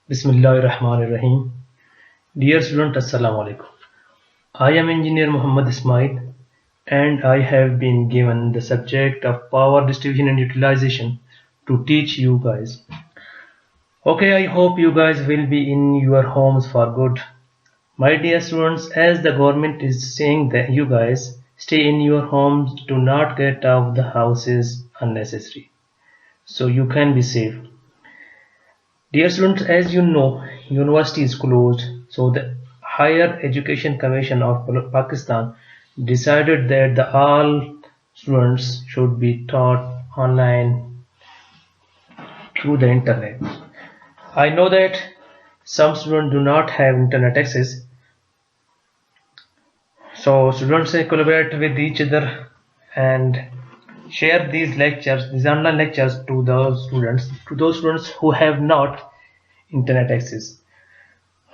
Bismillahirrahmanirrahim. Dear student, Assalamu alaikum. I am Engineer Muhammad Ismail and I have been given the subject of power distribution and utilization to teach you guys. Okay, I hope you guys will be in your homes for good. My dear students, as the government is saying that you guys stay in your homes, do not get out of the houses unnecessary, so you can be safe. Dear students, as you know, university is closed, so the Higher Education Commission of Pakistan decided that all students should be taught online through the internet. I know that some students do not have internet access, so students collaborate with each other and share these online lectures to those students who have not internet access.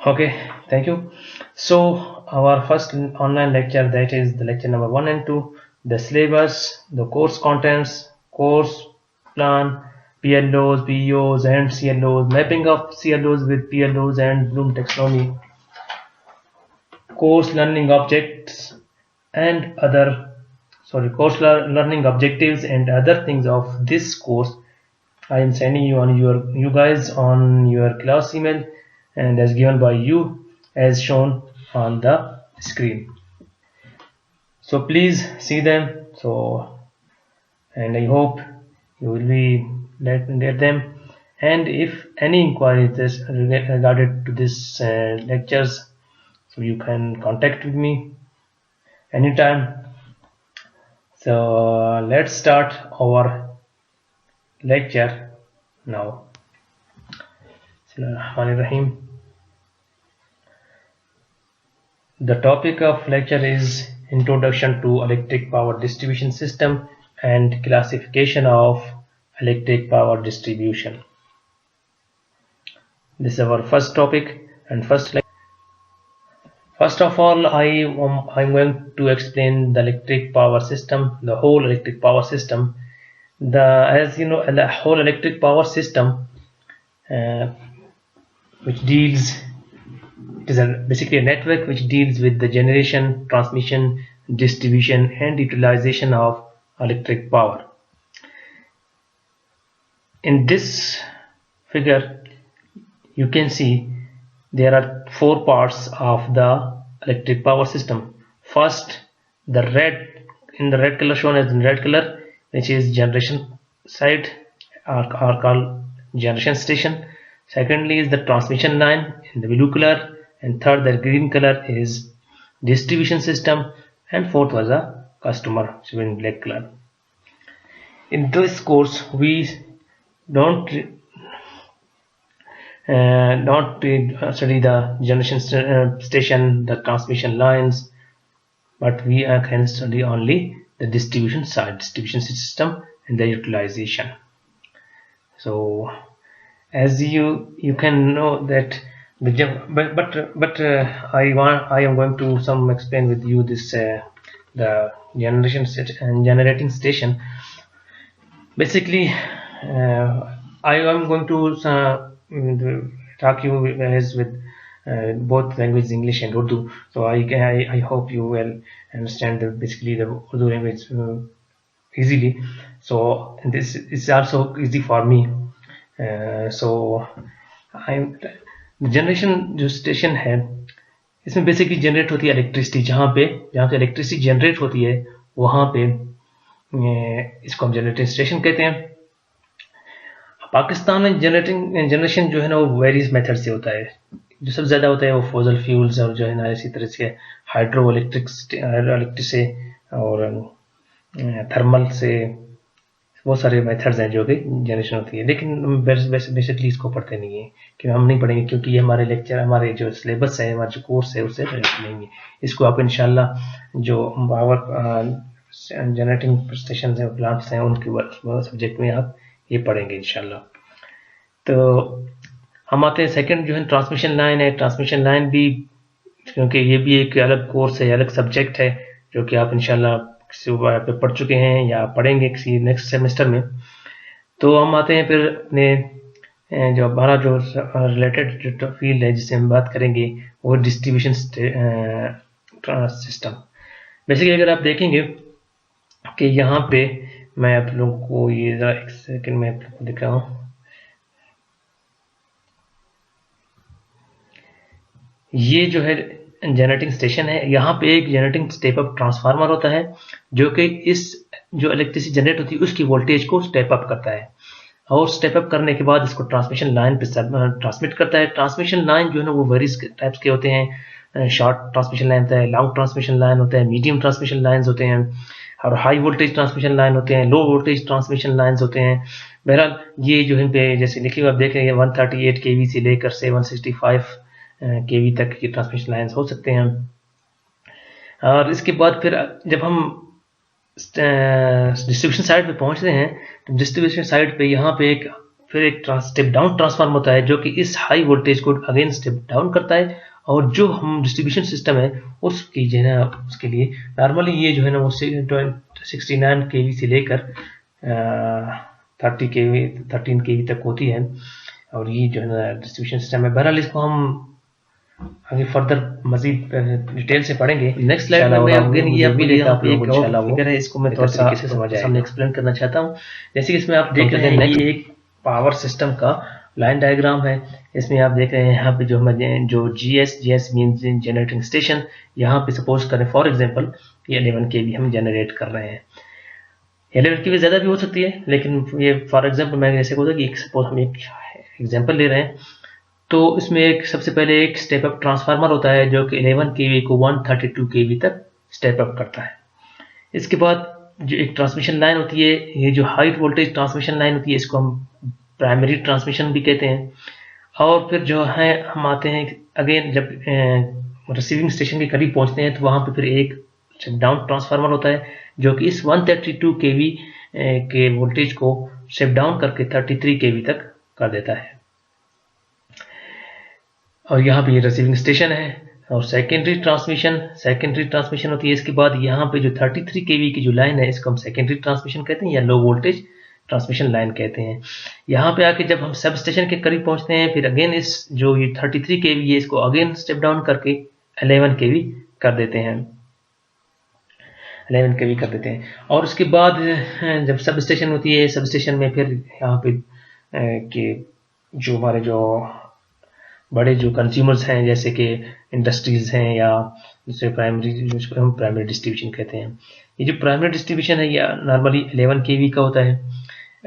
Okay, thank you. So our first online lecture, that is the lecture number 1 and 2, the syllabus, the course contents, course plan, PLOs, PEOs and CLOs, mapping of CLOs with PLOs and Bloom taxonomy, course learning objects and course learning objectives and other things of this course. I am sending you guys on your class email and as given by you as shown on the screen. So please see them. And I hope you will be get them. And if any inquiry is regarded to this lectures, so you can contact with me anytime. So let's start our lecture now. Bismillahirrahmanirrahim. The topic of lecture is Introduction to Electric Power Distribution System and Classification of Electric Power Distribution. This is our first topic and first of all, I'm going to explain the electric power system, the whole electric power system. As you know, the whole electric power system, which deals, it is basically a network which deals with the generation, transmission, distribution and utilization of electric power. In this figure you can see there are 4 parts of the electric power system. First, in the red color, shown as in red color, which is generation side, are called generation station. Secondly is the transmission line in the blue color, and third, the green color, is distribution system, and fourth was a customer, shown in black color. In this course we don't study the generation station, the transmission lines, but we can study only the distribution side, distribution system and the utilization. So as you can know that I am going to explain with you this the generating station. Basically I am going to talk you guys with both languages, English and Urdu. So I hope you will understand basically the Urdu language easily. So this is also easy for me. So the generation जो station है, इसमें basically generate होती है electricity. जहाँ से electricity generate होती है वहाँ पे इसको हम जनरेटिंग स्टेशन कहते हैं. पाकिस्तान में जनरेशन जो है ना वो वेरियस मेथड से होता है. जो सबसे ज़्यादा होता है वो फॉसिल फ्यूल्स और जो है ना इसी तरह से हाइड्रो इलेक्ट्रिक से और थर्मल से बहुत सारे मेथड्स हैं जो कि जनरेशन होती है. लेकिन बेसिकली इसको पढ़ते नहीं है कि हम नहीं पढ़ेंगे, क्योंकि ये हमारे लेक्चर, हमारे जो सिलेबस है, हमारा जो कोर्स है उससे रिलेटेड नहीं है. इसको आप इंशाल्लाह जो पावर जनरेटिंग स्टेशन है, प्लांट्स हैं, उनके सब्जेक्ट में आप ये पढ़ेंगे इंशाल्लाह. तो हम आते हैं सेकंड जो है ट्रांसमिशन लाइन है. ट्रांसमिशन लाइन भी, क्योंकि ये भी एक अलग कोर्स है, अलग सब्जेक्ट है जो कि आप इंशाल्लाह किसी पे पढ़ चुके हैं या पढ़ेंगे किसी नेक्स्ट सेमेस्टर में. तो हम आते हैं फिर अपने जो हमारा जो रिलेटेड जो फील्ड है जिससे हम बात करेंगे वो डिस्ट्रीब्यूशन सिस्टम। बेसिकली अगर आप देखेंगे कि यहाँ पे मैं आप लोगों को ये ज़रा एक सेकंड में आप लोगों को दिख रहा हूँ। ये जो है जनरेटिंग स्टेशन है, यहाँ पे एक जनरेटिंग स्टेप अप ट्रांसफार्मर होता है जो कि इस जो इलेक्ट्रिसिटी जनरेट होती है उसकी वोल्टेज को स्टेप अप करता है और स्टेप अप करने के बाद इसको ट्रांसमिशन लाइन पे ट्रांसमिट करता है। ट्रांसमिशन लाइन जो है ना वो वेरियस टाइप्स के होते हैं। शॉर्ट ट्रांसमिशन लाइन होता है, लॉन्ग ट्रांसमिशन लाइन होता है, मीडियम ट्रांसमिशन लाइन्स होते हैं और हाई वोल्टेज ट्रांसमिशन लाइन होते हैं, लो वोल्टेज ट्रांसमिशन लाइन्स होते हैं। बहरहाल ये जो है पे जैसे लिखी हुई आप देख रहे हैं 138 kV से लेकर 765 kV तक की ट्रांसमिशन लाइन्स हो सकते हैं। और इसके बाद फिर जब हम डिस्ट्रीब्यूशन साइड पे पहुंचते हैं तो डिस्ट्रीब्यूशन साइड पे यहाँ पे एक फिर एक स्टेप डाउन ट्रांसफार्मर होता है जो कि इस हाई वोल्टेज को अगेन स्टेप डाउन करता है और जो हम डिस्ट्रीब्यूशन सिस्टम है उसकी जो है ना उसके लिए नॉर्मली ये जो है ना वो 69 kV से लेकर 30 kV 13 kV तक होती है और ये जो है ना डिस्ट्रीब्यूशन सिस्टम है। बहरहाल इसको हम आगे फर्दर मजीद डिटेल से पढ़ेंगे। नेक्स्ट स्लाइड में मैं अगेन ये आपके लिए यहाँ पे एक और फिगर है, इसको मैं थोड़ा सा सामने एक्सप्लेन करना चाहता हूँ। जैसे कि इसमें आप देख रहे हैं ये एक पावर सिस्टम का लाइन डायग्राम है। इसमें आप देख रहे हैं यहाँ पे जो जीएस मीन्स जनरेटिंग स्टेशन। यहाँ पे सपोज करें फॉर एग्जांपल ये 11 kV हम जनरेट कर रहे हैं। 11 kV ज़्यादा भी हो सकती है लेकिन ये फॉर एग्जांपल मैं जैसे बोलता कि सपोज हम एक एग्जांपल ले रहे हैं तो इसमें एक सबसे पहले एक स्टेप अप ट्रांसफार्मर होता है जो कि 11 kV को 132 kV तक स्टेप अप करता है। इसके बाद जो एक ट्रांसमिशन लाइन होती है, ये जो हाई वोल्टेज ट्रांसमिशन लाइन होती है इसको हम प्राइमरी ट्रांसमिशन भी कहते हैं। और फिर जो है हम आते हैं अगेन जब रिसीविंग स्टेशन के करीब पहुंचते हैं तो वहां पे फिर एक स्टेप डाउन ट्रांसफार्मर होता है जो कि इस 132 kV के वोल्टेज को स्टेप डाउन करके 33 kV तक कर देता है। और यहाँ पे ये रिसीविंग स्टेशन है और सेकेंडरी ट्रांसमिशन होती है। इसके बाद यहाँ पे जो 33 kV की जो लाइन है इसको हम सेकेंडरी ट्रांसमिशन कहते हैं या लो वोल्टेज ट्रांसमिशन लाइन कहते हैं। यहाँ पे आके जब हम सब स्टेशन के करीब पहुंचते हैं फिर अगेन इस जो ये 33 kV है इसको अगेन स्टेप डाउन करके 11 kV कर देते हैं 11 kV कर देते हैं। और उसके बाद जब सब स्टेशन होती है सब स्टेशन में फिर यहाँ पे कि जो हमारे जो बड़े जो कंज्यूमर्स हैं जैसे कि इंडस्ट्रीज हैं या जैसे प्राइमरी जिसको हम प्राइमरी डिस्ट्रीब्यूशन कहते हैं। ये जो प्राइमरी डिस्ट्रीब्यूशन है ये नॉर्मली 11 kV का होता है।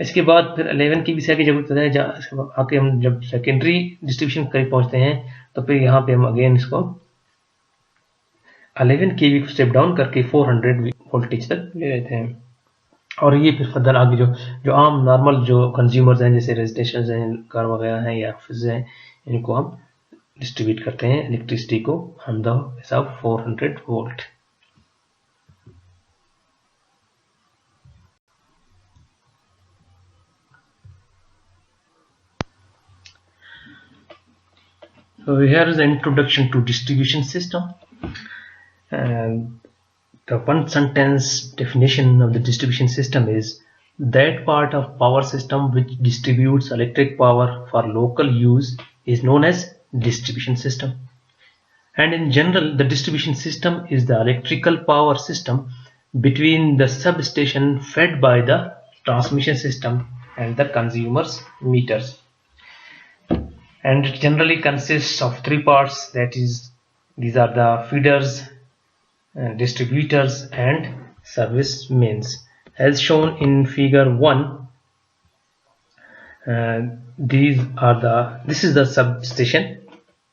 इसके बाद फिर 11 kV से आगे जब होता है आके हम जब सेकेंडरी डिस्ट्रीब्यूशन करीब पहुंचते हैं तो फिर यहाँ पे हम अगेन इसको 11 kV को स्टेप डाउन करके 400 वोल्टेज तक ले लेते हैं। और ये फिर फर्दर आगे जो आम नॉर्मल जो कंज्यूमर्स हैं जैसे रेजिडेंशियल हैं, कार वगैरह हैं या ऑफिस हैं, इनको हम डिस्ट्रीब्यूट करते हैं इलेक्ट्रिसिटी को ऑन द हिसाब 400 volt. So here is the introduction to distribution system. And the one sentence definition of the distribution system is that part of power system which distributes electric power for local use is known as distribution system. And in general, the distribution system is the electrical power system between the substation fed by the transmission system and the consumer's meters. And it generally consists of three parts, that is, these are the feeders, distributors and service mains. As shown in figure 1, this is the substation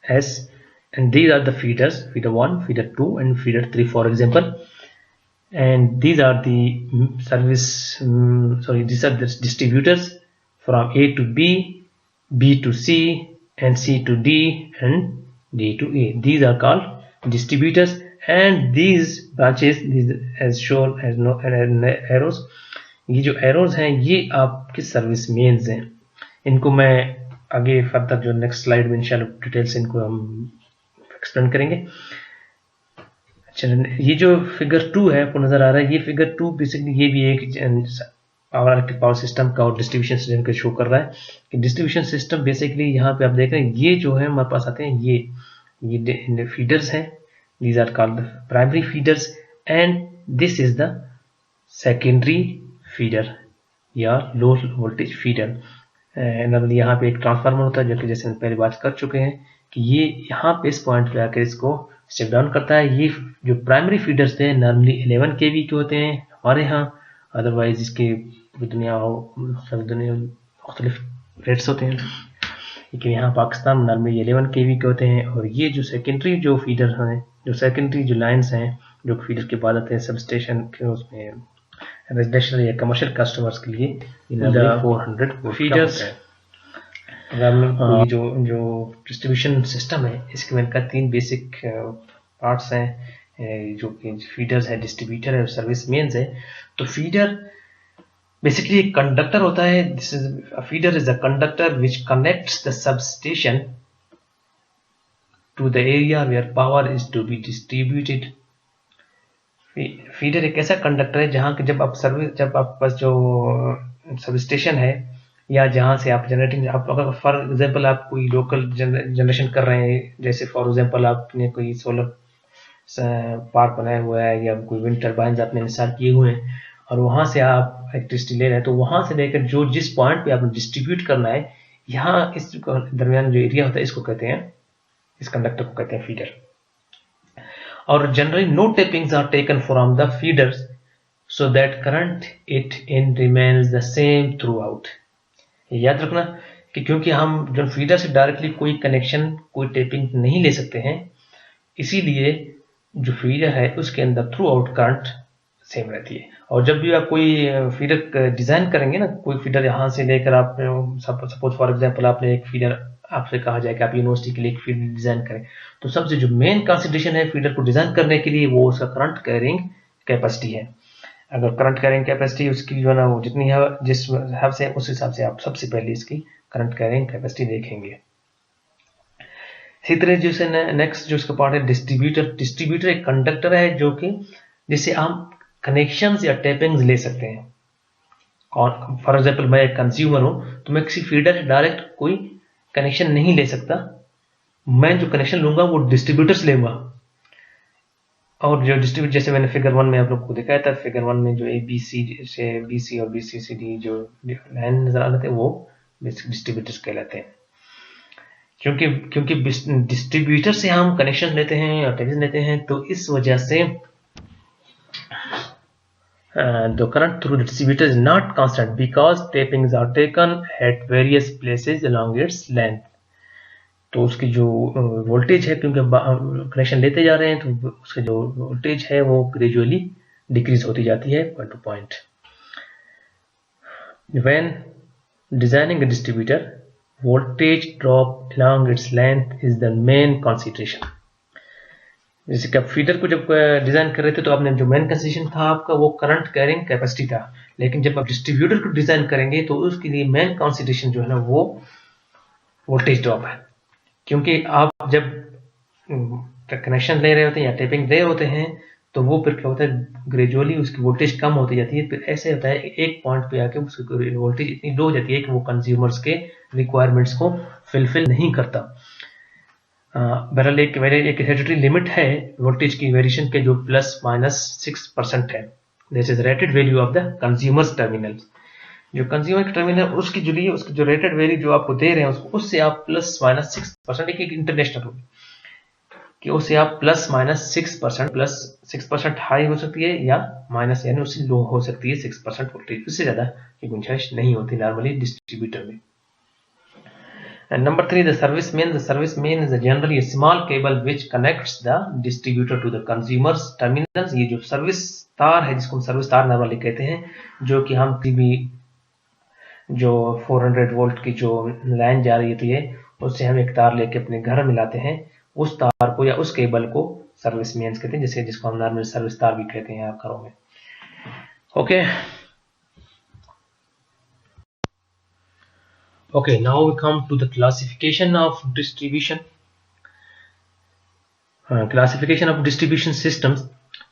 S, and these are the feeders, feeder 1, feeder 2 and feeder 3 for example, and these are the these are the distributors from A to B, B to C and C to D and D to A. These are called distributors, and these branches, these as shown as no arrows, ये जो arrows हैं ये आपके service mains हैं। इनको मैं आगे further जो नेक्स्ट स्लाइड में इंशाल्लाह डिटेल से इनको हम एक्सप्लेन करेंगे। अच्छा, ये जो फिगर 2 है आपको नजर आ रहा है, ये फिगर 2 बेसिकली ये भी एक पावर सिस्टम का और डिस्ट्रीब्यूशन सिस्टम का शो कर रहा है कि डिस्ट्रीब्यूशन सिस्टम बेसिकली यहाँ पे आप देख रहे हैं ये जो है हमारे पास आते हैं ये फीडर्स हैं, these are called the primary feeders and this is the secondary feeder या लो वोल्टेज फीडर। यहाँ पे एक ट्रांसफार्मर होता है जो कि जैसे हम पहले बात कर चुके हैं कि ये यहाँ पे इस पॉइंट पे आकर इसको स्टेप डाउन करता है। ये जो प्राइमरी फीडर्स हैं नॉर्मली 11 kV के होते हैं हमारे यहाँ, अदरवाइज इसके दुनिया मुख्तलिफ रेट्स होते हैं, लेकिन यहाँ पाकिस्तान में नॉर्मली 11 kV के होते हैं। और ये जो सेकेंडरी जो फीडर हैं, जो सेकेंडरी जो लाइन्स हैं जो फीडर के बाद आते हैं सब स्टेशन के, उसमें रेजिडेंशियल या कमर्शियल कस्टमर्स के लिए 400 फीडर्स। जो डिस्ट्रीब्यूशन सिस्टम है इसके में का 3 बेसिक पार्ट्स हैं जो कि फीडर्स है, डिस्ट्रीब्यूटर है और सर्विस मेन्स है। तो फीडर बेसिकली एक कंडक्टर होता है। This is a feeder is a conductor which connects the substation to the area where power is to be distributed. Feeder एक ऐसा कंडक्टर है जहां जब आप पास जो सब स्टेशन है या जहां से आप जनरेटिंग, आप अगर फॉर एग्जांपल आप कोई लोकल जनरेशन कर रहे हैं, जैसे फॉर एग्जांपल आपने कोई सोलर पार्क बनाया हुआ है या कोई विंड टर्बाइन आपने इंस्टॉल किए हुए हैं और वहां से आप इलेक्ट्रिसिटी ले रहे हैं, तो वहां से लेकर जो जिस पॉइंट पे आपने डिस्ट्रीब्यूट करना है, यहाँ इस दरमियान जो एरिया होता है इसको कहते हैं, इस कंडक्टर को कहते हैं फीडर। और generally no tappings are taken from the feeders so that current it in remains the same throughout. याद रखना कि क्योंकि हम जो फीडर से डायरेक्टली कोई कनेक्शन, कोई टेपिंग नहीं ले सकते हैं, इसीलिए जो फीडर है उसके अंदर थ्रू आउट करंट सेम रहती है। और जब भी आप कोई फीडर डिजाइन करेंगे ना, कोई फीडर यहाँ से लेकर आप सपोज फॉर एग्जांपल आपने एक फीडर, आपसे कहा जाए कि आप यूनिवर्सिटी के लिए एक फीडर डिजाइन करें, तो सबसे जो मेन कंसिडरेशन है फीडर को डिजाइन करने के लिए वो उसका करंट कैरिंग कैपेसिटी है। अगर करंट कैरिंग कैपेसिटी उसकी जो है ना वो जितनी है, जिस हिसाब से उस हिसाब से आप सबसे पहले इसकी करंट कैरिंग कैपेसिटी देखेंगे। इसी तरह जैसे नेक्स्ट जो इसका पार्ट है डिस्ट्रीब्यूटर। डिस्ट्रीब्यूटर एक कंडक्टर है जो कि जिससे हम कनेक्शंस या टैपिंग्स ले सकते हैं। फॉर एग्जांपल मैं एक कंज्यूमर हूं तो मैं किसी फीडर से डायरेक्ट कोई कनेक्शन नहीं ले सकता, मैं जो कनेक्शन लूंगा वो डिस्ट्रीब्यूटर से लूंगा। और जो डिस्ट्रीब्यूटर, जैसे मैंने फिगर 1 में आप लोग को दिखाया था, फिगर 1 में जो ABC से BC और BC से D जो लाइन नजर आ रहे थे वो डिस्ट्रीब्यूटर्स कहलाते हैं। क्योंकि डिस्ट्रीब्यूटर से हम कनेक्शन लेते हैं और टैपिंग लेते हैं, तो इस वजह से the current through the distributor is not constant because tapings are taken at various places along its length। तो उसकी जो वोल्टेज है, क्योंकि कनेक्शन लेते जा रहे हैं, तो उसकी जो वोल्टेज है वो ग्रेजुअली डिक्रीज होती जाती है point two point. When designing a distributor, voltage drop along its length is the main consideration। जैसे कि आप फीडर को जब डिजाइन कर रहे थे तो आपने जो मेन कंसिडरेशन था आपका वो करंट कैरिंग कैपेसिटी था, लेकिन जब आप डिस्ट्रीब्यूटर को डिजाइन करेंगे तो उसके लिए मेन कंसिडरेशन जो है ना वो वोल्टेज ड्रॉप है। क्योंकि आप जब कनेक्शन ले रहे होते हैं या टेपिंग दे होते हैं तो वो फिर क्या होता है, ग्रेजुअली उसकी वोल्टेज कम होती जाती है। फिर ऐसे होता है एक पॉइंट पे आके उसकी वोल्टेज इतनी लो हो जाती है कि वो कंज्यूमर्स के रिक्वायरमेंट्स को फिलफिल नहीं करता। बहरहाल एक हेरिडिटरी लिमिट है वोल्टेज की वेरिएशन के जो ±6% है। This is rated value of the consumers terminal. जो कंज्यूमर टर्मिनल उसकी जो रेटेड वैल्यू जो आपको दे रहे हैं उससे आप ±6%, एक इंटरनेशनल रूल कि उससे आप ±6% हाई हो सकती है या माइनस यानी उससे लो हो सकती है 6% वोल्टेज, उससे ज्यादा की गुंजाइश नहीं होती नॉर्मली डिस्ट्रीब्यूटर में। And number 3, the service main. The service main is generally a small cable which connects the distributor to the consumer's terminals। ये जो सर्विस तार है जिसको हम सर्विस तार नॉर्मली कहते हैं, जो कि हम भी जो 400 वोल्ट की जो लाइन जा रही होती है उससे हम एक तार लेके अपने घर में लाते हैं, उस तार को या उस केबल को सर्विस मेन्स कहते हैं, जैसे जिसको हम नॉर्मल सर्विस तार भी कहते हैं घरों में। Okay Okay, now we come to the classification of distribution. Classification of distribution systems.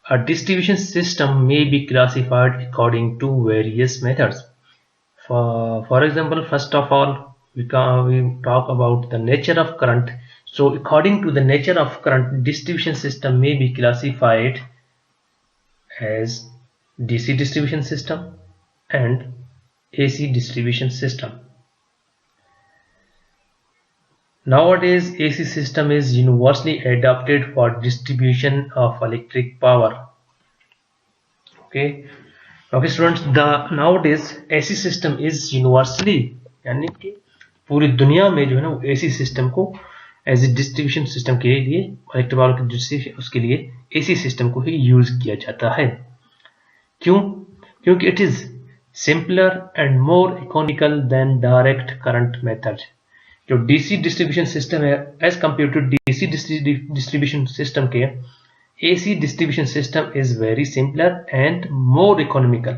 A distribution system may be classified according to various methods. For example, first of all, we talk about the nature of current. So according to the nature of current, distribution system may be classified as DC distribution system and AC distribution system. Nowadays, AC system is universally adopted for distribution of electric power. Okay, students, the nowadays AC system is universally, यानी कि पूरी दुनिया में जो है ना AC system को as a distribution system के लिए इलेक्ट्रिक पावर की डिस्ट्रीब्यूशन उसके लिए AC सिस्टम को ही यूज किया जाता है। क्यों? क्योंकि it is simpler and more economical than direct current method. जो DC डिस्ट्रीब्यूशन सिस्टम है as compare to DC distribution system के AC distribution system is very simpler and more economical.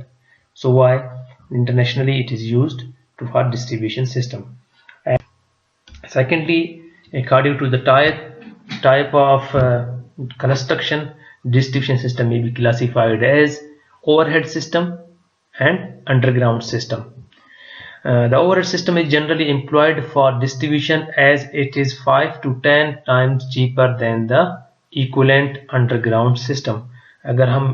So why internationally it is used for distribution system. And secondly, according to the type of construction, distribution system may be classified as overhead system and underground system. The overhead system is generally employed for distribution as it is 5 to 10 times cheaper than the equivalent underground system. अगर हम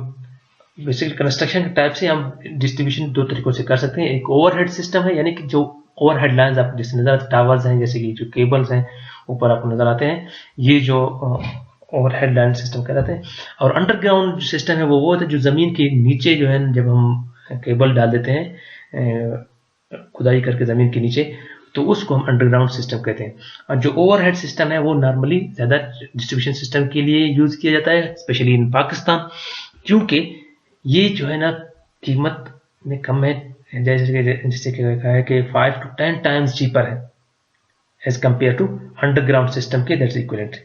basically construction के type से हम distribution दो तरीकों से कर सकते हैं। एक ओवरहेड सिस्टम है, यानी कि जो ओवरहेड लाइंस आपको जैसे नजर आते टावर्स हैं, जैसे कि जो केबल्स हैं ऊपर आपको नजर आते हैं, ये जो ओवरहेड लाइन सिस्टम कहलाते हैं। और अंडरग्राउंड सिस्टम है वो होता है जो जमीन के नीचे जो है जब हम केबल डाल देते हैं खुदाई करके जमीन के नीचे, तो उसको हम अंडरग्राउंड सिस्टम कहते हैं। और जो ओवरहेड सिस्टम है वो नॉर्मली ज़्यादा डिस्ट्रीब्यूशन सिस्टम के लिए यूज़ किया जाता है, स्पेशली इन पाकिस्तान, क्योंकि ये जो है ना कीमत में कम है, जैसे कहा है कि 5 to 10 टाइम्स चीपर है as compare to underground system के that's equivalent.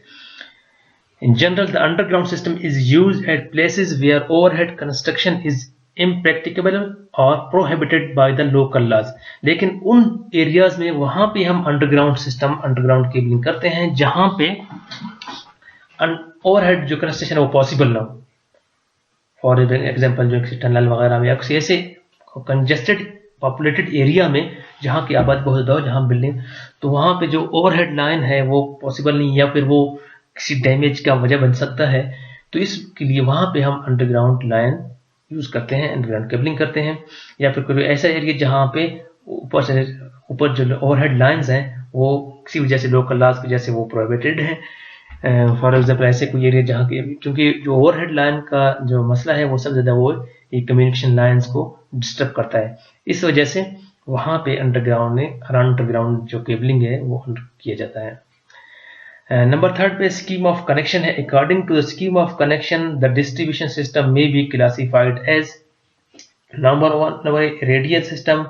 In general, the underground system is used at places where overhead construction is impracticable or prohibited by the local laws. लेकिन उन एरियाज में वहां पे हम underground system, underground cabling करते हैं जहां पे ओवरहेड जो कंस्ट्रक्शन है वो पॉसिबल ना हो। फॉर एग्जांपल जो टनल वगैरह में या किसी ऐसे कंजेस्टेड पॉपुलेटेड एरिया में जहां की आबादी बहुत ज़्यादा हो, जहां बिल्डिंग, तो वहां पे जो ओवरहेड लाइन है वो पॉसिबल नहीं, या फिर वो किसी डैमेज का वजह बन सकता है। तो इसके लिए वहां पे हम अंडरग्राउंड लाइन यूज करते हैं, अंडरग्राउंड केबलिंग करते हैं। या फिर कोई ऐसा एरिया जहां पे ऊपर जो ओवरहेड लाइंस हैं वो किसी वजह से लोकल लॉज की वजह से वो प्रोहिबिटेड है। फॉर एग्जांपल ऐसे कोई एरिया जहाँ की, क्योंकि जो ओवरहेड लाइन का जो मसला है वो सबसे ज्यादा वो ये कम्युनिकेशन लाइंस को डिस्टर्ब करता है, इस वजह से वहां पे अंडरग्राउंड जो केबलिंग है वो किया जाता है। नंबर थर्ड पे स्कीम ऑफ कनेक्शन है। According to the scheme of connection the distribution system may be classified as number 1 radial system,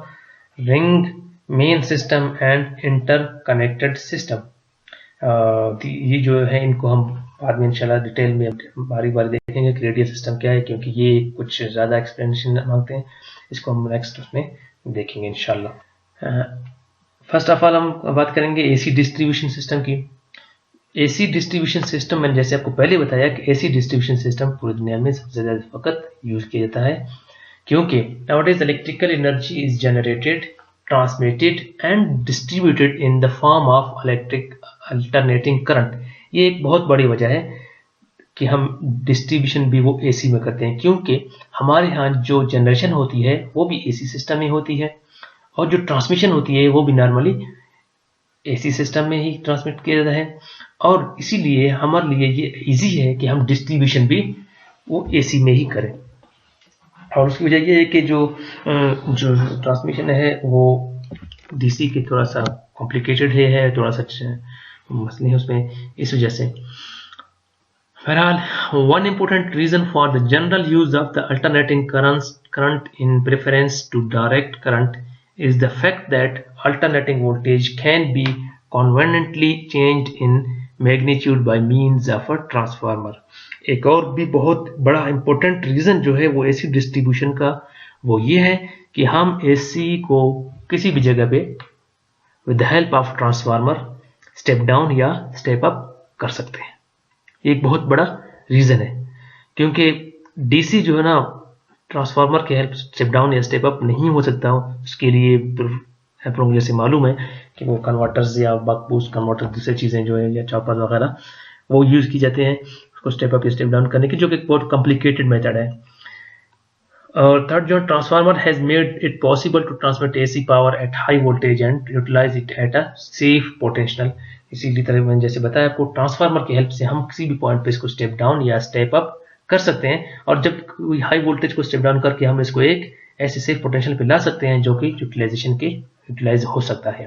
ring main system and interconnected system. ये जो है इनको हम बाद में इंशाल्लाह डिटेल में बारी बारी देखेंगे कि रेडियल सिस्टम क्या है, क्योंकि ये कुछ ज़्यादा एक्सप्लेनेशन मांगते हैं, इसको हम नेक्स्ट उसमें देखेंगे इंशाल्लाह। फर्स्ट ऑफ ऑल हम बात करेंगे एसी डिस्ट्रीब्यूशन सिस्टम की। एसी डिस्ट्रीब्यूशन सिस्टम मैंने जैसे आपको पहले बताया कि एसी डिस्ट्रीब्यूशन सिस्टम पूरी दुनिया में सबसे ज़्यादा वक्त यूज किया जाता है, क्योंकि nowadays electrical energy is generated, transmitted and distributed in the form of electric alternating current. ये एक बहुत बड़ी वजह है कि हम डिस्ट्रीब्यूशन भी वो एसी में करते हैं, क्योंकि हमारे यहाँ जो जनरेशन होती है वो भी एसी सिस्टम में होती है, और जो ट्रांसमिशन होती है वो भी नॉर्मली एसी सिस्टम में ही ट्रांसमिट किया जाता है। और इसीलिए हमारे लिए ये इजी है कि हम डिस्ट्रीब्यूशन भी वो एसी में ही करें। और उसकी वजह ये है कि जो ट्रांसमिशन है वो डीसी के थोड़ा सा कॉम्प्लिकेटेड है, थोड़ा सा मसले हैं उसमें, इस वजह से। बहरहाल one important reason for the general use of the alternating current in preference to direct current is the fact that alternating voltage can be conveniently changed in magnitude by means of a transformer। एक और भी बहुत बड़ा important reason जो है वो AC distribution का वो ये है कि हम एसी को किसी भी जगह पे with the help of transformer step down या स्टेप अप कर सकते हैं। एक बहुत बड़ा रीजन है, क्योंकि डीसी जो है ना ट्रांसफार्मर के हेल्प स्टेप डाउन या स्टेप अप नहीं हो सकता हो, उसके लिए आप लोगों जैसे मालूम है कि वो कन्वर्टर्स या बक बूस्ट कन्वर्टर दूसरी चीज़ें जो है या चॉपर वगैरह वो यूज़ की जाते हैं उसको स्टेप अप या स्टेप डाउन करने की, जो कि एक बहुत कॉम्प्लिकेटेड मेथड है। और थर्ड जो transformer has made it possible to transmit AC power at high voltage and utilise it at a safe potential. इसी तरह मैंने जैसे बताया आपको, ट्रांसफार्मर की हेल्प से हम किसी भी पॉइंट पे इसको स्टेप डाउन या स्टेप अप कर सकते हैं, और जब हाई वोल्टेज को स्टेप डाउन करके हम इसको एक ऐसे सेफ पोटेंशियल पे ला सकते हैं जो कि यूटिलाइज हो सकता है।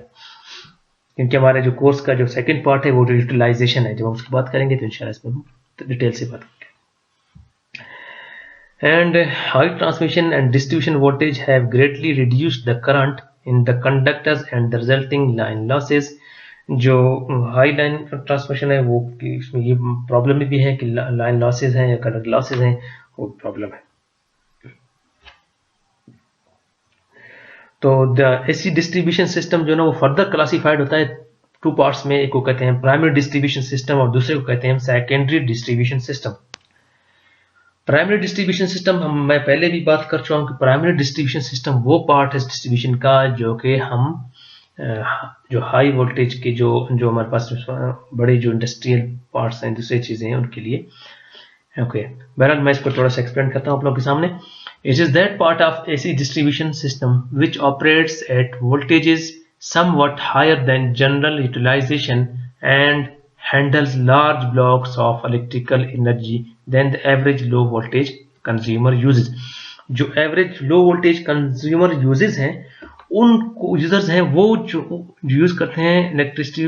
क्योंकि हमारे जो कोर्स का जो सेकंड पार्ट है वो जो यूटिलाइजेशन है, जब हम उसकी बात करेंगे तो इंशाल्लाह इसमें हम डिटेल से बात करेंगे। And high transmission and distribution voltage have greatly reduced the current in the conductors and the resulting line losses। जो हाई लाइन ट्रांसमिशन है वो इसमें ये प्रॉब्लम भी है कि लाइन लॉसेज हैं या करंट लॉसेज हैं, वो प्रॉब्लम है। तो द एसी डिस्ट्रीब्यूशन सिस्टम जो ना वो फर्दर क्लासिफाइड होता है टू पार्ट्स में, एक को कहते हैं प्राइमरी डिस्ट्रीब्यूशन सिस्टम और दूसरे को कहते हैं secondary distribution system. Primary distribution system मैं पहले भी बात कर चुका हूं कि प्राइमरी डिस्ट्रीब्यूशन सिस्टम वो पार्ट है डिस्ट्रीब्यूशन का जो कि हम जो हाई वोल्टेज के जो हमारे पास बड़े जो इंडस्ट्रियल पार्ट्स हैं दूसरी चीजें हैं उनके लिए। ओके, बहरहाल मैं इसको थोड़ा सा एक्सप्लेन करता हूं आप लोगों के सामने। It is that part of AC distribution system which operates at voltages somewhat higher than general utilization and handles large blocks of electrical energy than the average low voltage consumer uses। जो average low voltage consumer uses हैं उन users हैं वो जो use करते हैं electricity,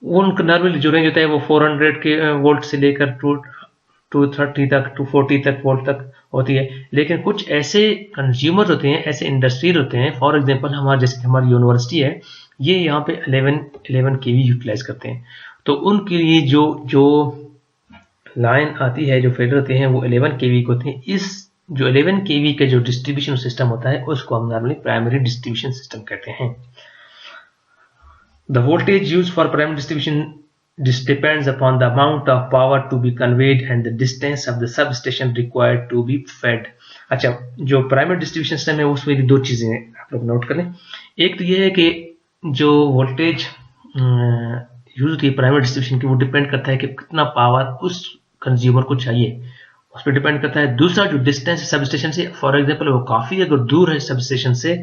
उनका normal जो रेंज होता है वो 400 के वोल्ट से लेकर 230 तक 240 तक वोल्ट तक होती है। लेकिन कुछ ऐसे कंज्यूमर होते हैं, ऐसे इंडस्ट्रियल होते हैं, फॉर एग्जांपल हमारे जैसे हमारी यूनिवर्सिटी है ये यहाँ पे 11 केवी यूटिलाइज करते हैं, तो उनके लिए जो लाइन आती है जो फेडर होते हैं वो 11 केवी के होते हैं। इस जो 11 केवी का जो डिस्ट्रीब्यूशन सिस्टम होता है उसको हम नॉर्मली प्राइमरी डिस्ट्रीब्यूशन सिस्टम कहते हैं। The voltage used for primary distribution This depends upon the amount of power to be conveyed and the distance of the substation required to be fed। अच्छा, जो primary distribution system है उसमें भी दो चीजें आप लोग नोट करें। एक तो ये है कि जो वोल्टेज यूज होती है प्राइमरी डिस्ट्रीब्यूशन की वो डिपेंड करता है कि कितना पावर उस कंज्यूमर को चाहिए, उस पर डिपेंड करता है। दूसरा जो डिस्टेंस है सबस्टेशन से, फॉर एग्जाम्पल वो काफी अगर दूर है सबस्टेशन से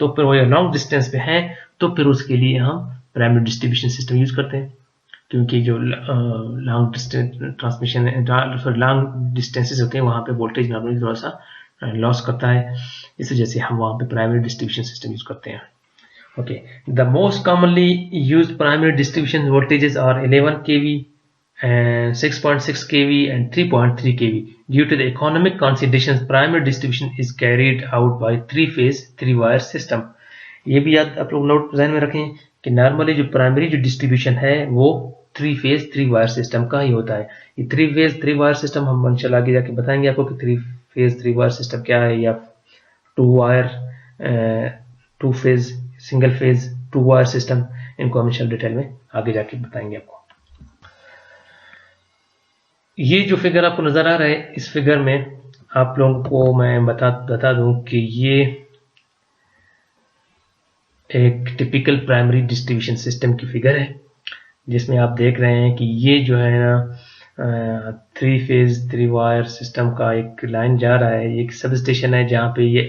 तो फिर वो लॉन्ग डिस्टेंस पे है तो फिर उसके लिए हम प्राइमरी डिस्ट्रीब्यूशन सिस्टम यूज करते हैं, क्योंकि जो long distance transmission long distances होते हैं वहां पे वोल्टेज नॉर्मली थोड़ा सा लॉस करता है, इस वजह से हम वहां पे प्राइमरी डिस्ट्रीब्यूशन सिस्टम यूज करते हैं। Okay, the most commonly used primary distribution voltages are 11 kV, 6.6 kV and 3.3 kV। Due to the economic considerations, primary distribution is carried out by 3-phase 3-wire system। ये भी याद आप लोग note ध्यान में रखें कि नॉर्मली जो प्राइमरी जो डिस्ट्रीब्यूशन है वो 3-phase 3-wire सिस्टम का ही होता है। ये 3-phase 3-wire सिस्टम हम इंशाल्लाह आगे जाके बताएंगे आपको कि 3-phase 3-wire सिस्टम क्या है, या 2-phase single phase 2-wire system, इनको हम इंशाल्लाह डिटेल में आगे जाके बताएंगे आपको। ये जो फिगर आपको नजर आ रहा है, इस फिगर में आप लोगों को मैं बता दूं कि ये एक टिपिकल प्राइमरी डिस्ट्रीब्यूशन सिस्टम की फिगर है, जिसमें आप देख रहे हैं कि ये जो है ना 3-phase 3-wire सिस्टम का एक लाइन जा रहा है, एक सब स्टेशन है जहाँ पे ये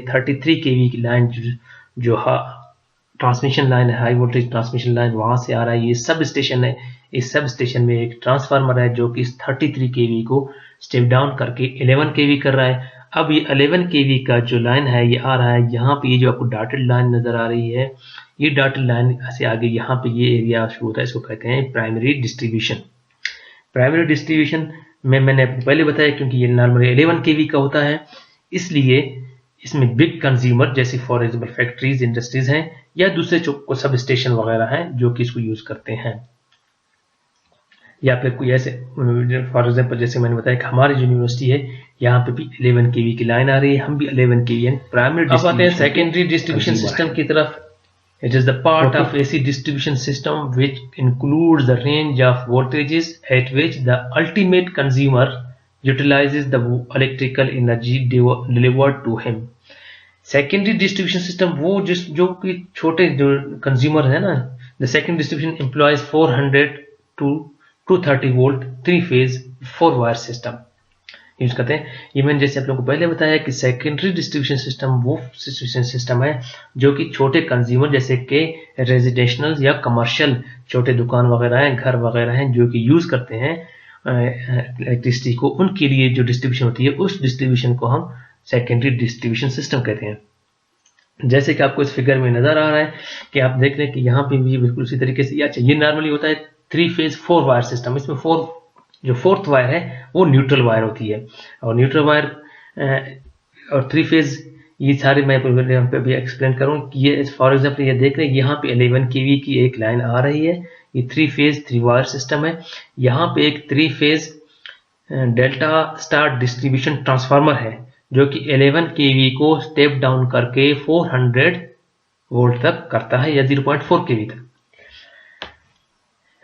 33 kV की लाइन जो ट्रांसमिशन लाइन है, हाई वोल्टेज ट्रांसमिशन लाइन वहां से आ रहा है। ये सब स्टेशन है, इस सब स्टेशन में एक ट्रांसफार्मर है जो कि इस 33 kV को स्टेप डाउन करके 11 kV कर रहा है। अब ये 11 kV का जो लाइन है ये आ रहा है यहाँ पे, ये जो आपको डॉटेड लाइन नजर आ रही है, ये डॉटेड लाइन से आगे यहाँ पे ये एरिया शुरू होता है, इसको कहते हैं प्राइमरी डिस्ट्रीब्यूशन। प्राइमरी डिस्ट्रीब्यूशन में मैंने पहले बताया क्योंकि ये नॉर्मली 11 kV का होता है, इसलिए इसमें बिग कंज्यूमर जैसे फॉर एग्जाम्पल फैक्ट्रीज, इंडस्ट्रीज हैं या दूसरे सब स्टेशन वगैरह हैं जो कि इसको यूज करते हैं, या फिर कोई ऐसे फॉर एग्जाम्पल जैसे मैंने बताया कि हमारी यूनिवर्सिटी है यहाँ पे भी 11 kV की लाइन आ रही है, हम भी 11 kV प्राइमरी। अब आते हैं सेकेंडरी डिस्ट्रीब्यूशन सिस्टम की तरफ। It is the part of AC distribution system which includes the range of voltages at which the ultimate consumer utilizes the electrical energy delivered to him. Secondary distribution system वो जो कि छोटे जो consumer है ना, the secondary distribution employees 400 to 230 volt 3 phase 4 wire system use करते हैं। ये मैंने जैसे आप लोगों को पहले बताया कि सेकेंडरी डिस्ट्रीब्यूशन सिस्टम वो डिस्ट्रीब्यूशन सिस्टम है जो कि छोटे कंज्यूमर जैसे कि रेजिडेंशियल या कमर्शियल छोटे दुकान वगैरह हैं, घर वगैरह हैं, जो कि यूज करते हैं इलेक्ट्रिसिटी को, उनके लिए जो डिस्ट्रीब्यूशन होती है उस डिस्ट्रीब्यूशन को हम सेकेंडरी डिस्ट्रीब्यूशन सिस्टम कहते हैं। जैसे कि आपको इस फिगर में नजर आ रहा है कि आप देख रहे हैं कि यहाँ पे भी बिल्कुल उसी तरीके से ये नॉर्मली होता है 3 फेज 4 वायर सिस्टम। इसमें जो फोर्थ वायर है वो न्यूट्रल वायर होती है, और न्यूट्रल वायर और 3 फेज ये सारे मैं पे भी एक्सप्लेन करूँ कि ये फॉर एग्जाम्पल ये देख रहे हैं यहाँ पे 11 kV की एक लाइन आ रही है, ये 3 फेज 3 वायर सिस्टम है। यहाँ पे एक 3 phase delta star distribution transformer है जो कि 11 kV को स्टेप डाउन करके 400 वोल्ट तक करता है या 0.4 kV तक।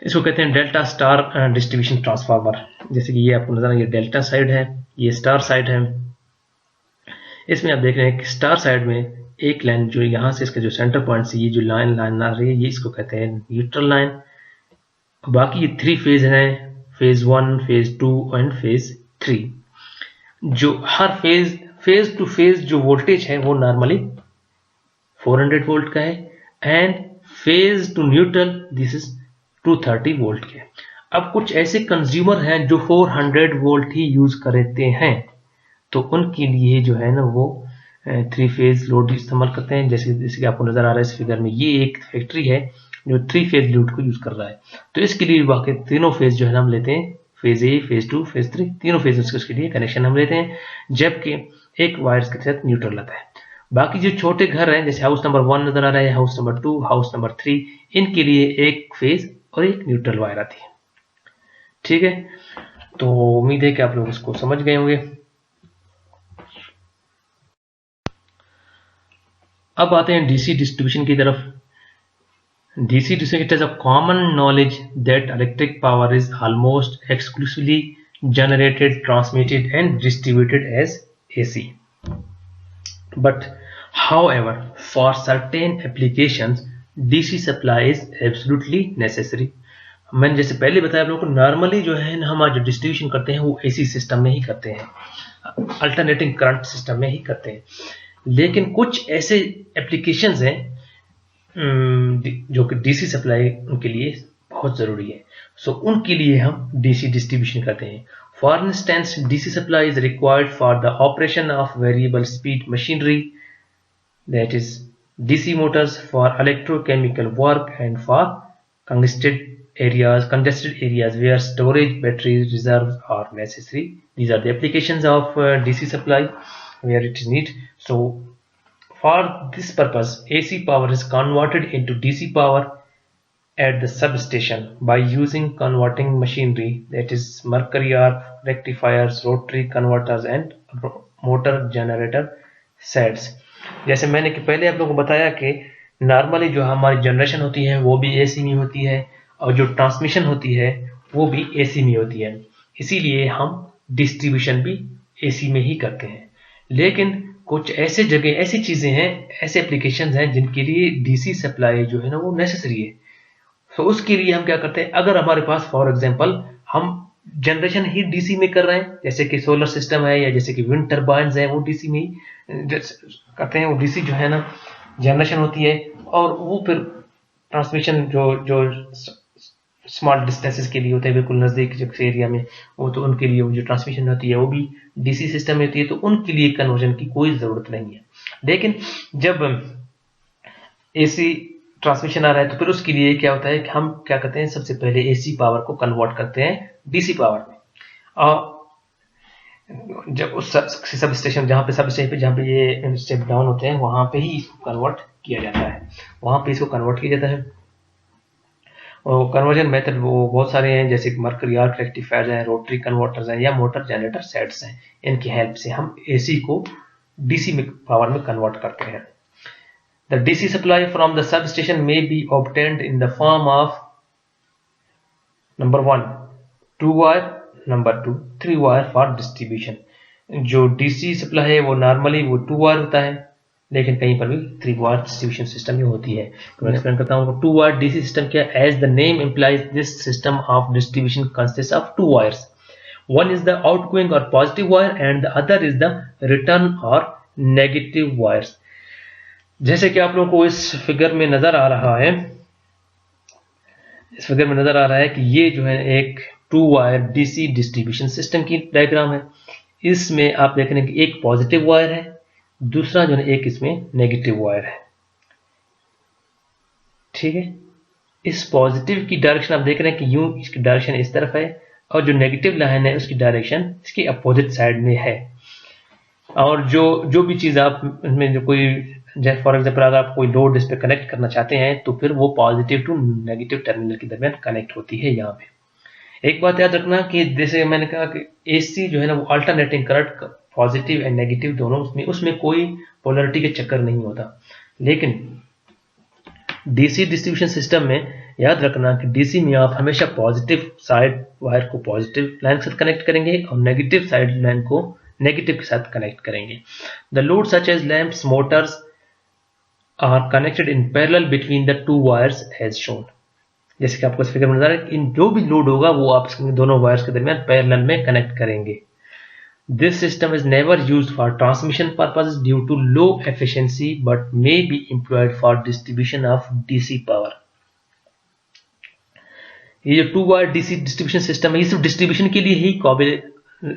इसको कहते हैं डेल्टा स्टार डिस्ट्रीब्यूशन ट्रांसफार्मर। जैसे कि ये आपको नजर आ रहा है, ये डेल्टा साइड है, ये स्टार साइड है। इसमें आप देख रहे हैं कि स्टार साइड में एक लाइन जो यहाँ से इसका जो सेंटर पॉइंट से ये जो लाइन आ रही है, ये इसको कहते हैं न्यूट्रल लाइन। बाकी ये 3 फेज हैं, फेज 1, फेज 2 एंड फेज 3। जो हर फेज टू फेज जो वोल्टेज है वो नॉर्मली 400 वोल्ट का है, and phase two neutral this is 230 volt के। अब कुछ ऐसे कंज्यूमर हैं जो 400 वोल्ट ही यूज करते हैं, तो उनके लिए जो है ना वो 3 फेज लोड इस्तेमाल करते हैं। जैसे कि आपको नजर आ रहा है इस फिगर में, ये एक फैक्ट्री है जो 3 फेज लोड को यूज कर रहा है, तो इसके लिए वाकई तीनों फेज जो है हम लेते हैं, फेज ए, फेज 2, फेज 3, तीनों फेज उसके लिए कनेक्शन हम लेते हैं, जबकि एक वायर के साथ न्यूट्रल रहता है। बाकी जो छोटे घर हैं जैसे हाउस नंबर 1 नजर आ रहा है, हाउस नंबर 2, हाउस नंबर 3, इनके लिए एक फेज और एक न्यूट्रल वायर आती है। ठीक है, तो उम्मीद है कि आप लोग इसको समझ गए होंगे। अब आते हैं डीसी डिस्ट्रीब्यूशन की तरफ। DC distribution, it is a common knowledge that electric power is almost exclusively generated, transmitted and distributed as AC. But however, for certain applications DC supply is absolutely necessary. मैंने जैसे पहले बताया आप लोगों को, normally जो है ना हमारा जो डिस्ट्रीब्यूशन करते हैं वो AC सिस्टम में ही करते हैं, अल्टरनेटिंग करंट सिस्टम में ही करते हैं। लेकिन कुछ ऐसे एप्लीकेशंस हैं जो कि डीसी सप्लाई उनके लिए बहुत जरूरी है, सो उनके लिए हम डीसी डिस्ट्रीब्यूशन करते हैं। For instance, DC supply is required for the operation of variable speed machinery, that is DC Motors, for electrochemical work and for congested areas where storage batteries reserves are necessary. These are the applications of DC supply where it is needed. So for this purpose, AC power is converted into DC power at the substation by using converting machinery, that is mercury arc rectifiers, rotary converters and motor generator sets. जैसे मैंने कि पहले आप लोगों को बताया कि normally जो हमारी जनरेशन होती है वो भी एसी में होती है, और जो ट्रांसमिशन होती है वो भी एसी में होती है, इसीलिए हम डिस्ट्रीब्यूशन भी एसी में ही करते हैं। लेकिन कुछ ऐसे जगह, ऐसी चीजें हैं, ऐसे एप्लीकेशंस हैं जिनके लिए डीसी सप्लाई जो है ना वो नेसेसरी है। तो उसके लिए हम क्या करते हैं, अगर हमारे पास फॉर एग्जांपल हम जनरेशन ही डीसी में कर रहे हैं, जैसे कि सोलर सिस्टम है या जैसे कि विंड टर्बाइन्स है, वो डीसी में ही करते हैं। वो डीसी जो है ना जनरेशन होती है, और वो फिर ट्रांसमिशन जो स्मॉल डिस्टेंसेस के लिए होते हैं, बिल्कुल नजदीक के एरिया में, वो तो उनके लिए जो ट्रांसमिशन होती है वो भी डीसी सिस्टम में होती है, तो उनके लिए कन्वर्जन की कोई जरूरत नहीं है। लेकिन जब एसी ट्रांसमिशन आ रहा है तो फिर उसके लिए क्या होता है कि हम क्या करते हैं, सबसे पहले एसी पावर को कन्वर्ट करते हैं डीसी पावर में, और जब उस सब स्टेशन जहाँ पे ये स्टेप डाउन होते हैं वहां पे ही इसको कन्वर्ट किया जाता है, वहां पे इसको कन्वर्ट किया जाता है। और कन्वर्जन मेथड वो बहुत सारे हैं, जैसे मर्करी आर्क रेक्टिफायर्स हैं, रोटरी कन्वर्टर्स हैं या मोटर जनरेटर सेट्स हैं। इनकी हेल्प से हम एसी को डीसी में पावर में कन्वर्ट करते हैं। The DC supply from the sub station may be obtained in the form of number 1 2 wire, number 2 3 wire for distribution. जो डीसी सप्लाई है वो नॉर्मली वो 2 वायर होता है, लेकिन कहीं पर भी 3 वायर डिस्ट्रीब्यूशन सिस्टम ही होती है। तो मैं एक्सप्लेन करता हूँ 2 वायर डीसी सिस्टम क्या, as the name implies this system of distribution consist of 2 wires, one is the outgoing or positive wire and the other is the return or negative wires। जैसे कि आप लोगों को इस figure में नजर आ रहा है, इस फिगर में नजर आ रहा है कि ये जो है एक 2 वायर डीसी डिस्ट्रीब्यूशन सिस्टम की डायग्राम है। इसमें आप देख रहे हैं कि एक पॉजिटिव वायर है, दूसरा जो है एक इसमें नेगेटिव वायर है। ठीक है, इस पॉजिटिव की डायरेक्शन आप देख रहे हैं कि यूं इसकी डायरेक्शन इस तरफ है, और जो नेगेटिव लाइन है उसकी डायरेक्शन इसकी अपोजिट साइड में है। और जो भी चीज आप इसमें जो कोई, जैसे फॉर एग्जांपल अगर आप कोई लोड इस पे कनेक्ट करना चाहते हैं तो फिर वो पॉजिटिव टू नेगेटिव टर्मिनल के दरमियान कनेक्ट होती है। यहाँ पे एक बात याद रखना कि जैसे मैंने कहा कि एसी जो है ना वो alternating current positive and negative दोनों, उसमें कोई पोलरिटी के चक्कर नहीं होता। लेकिन डीसी डिस्ट्रीब्यूशन सिस्टम में याद रखना कि डीसी में आप हमेशा पॉजिटिव साइड वायर को पॉजिटिव लाइन के साथ कनेक्ट करेंगे और नेगेटिव साइड लाइन को नेगेटिव के साथ कनेक्ट करेंगे। The load such as lamps motors are connected in parallel between the 2 wires as shown. जैसे कि आपको इस फिगर में नजर आ रहा है, इन जो भी लोड होगा वो आप दोनों वायर्स के दरमियान पैरेलल में कनेक्ट करेंगे। This system is never used for transmission purposes due to low efficiency but may be employed for distribution of DC power। ये जो 2 वायर डीसी डिस्ट्रीब्यूशन सिस्टम है ये सिर्फ डिस्ट्रीब्यूशन के लिए ही काबिल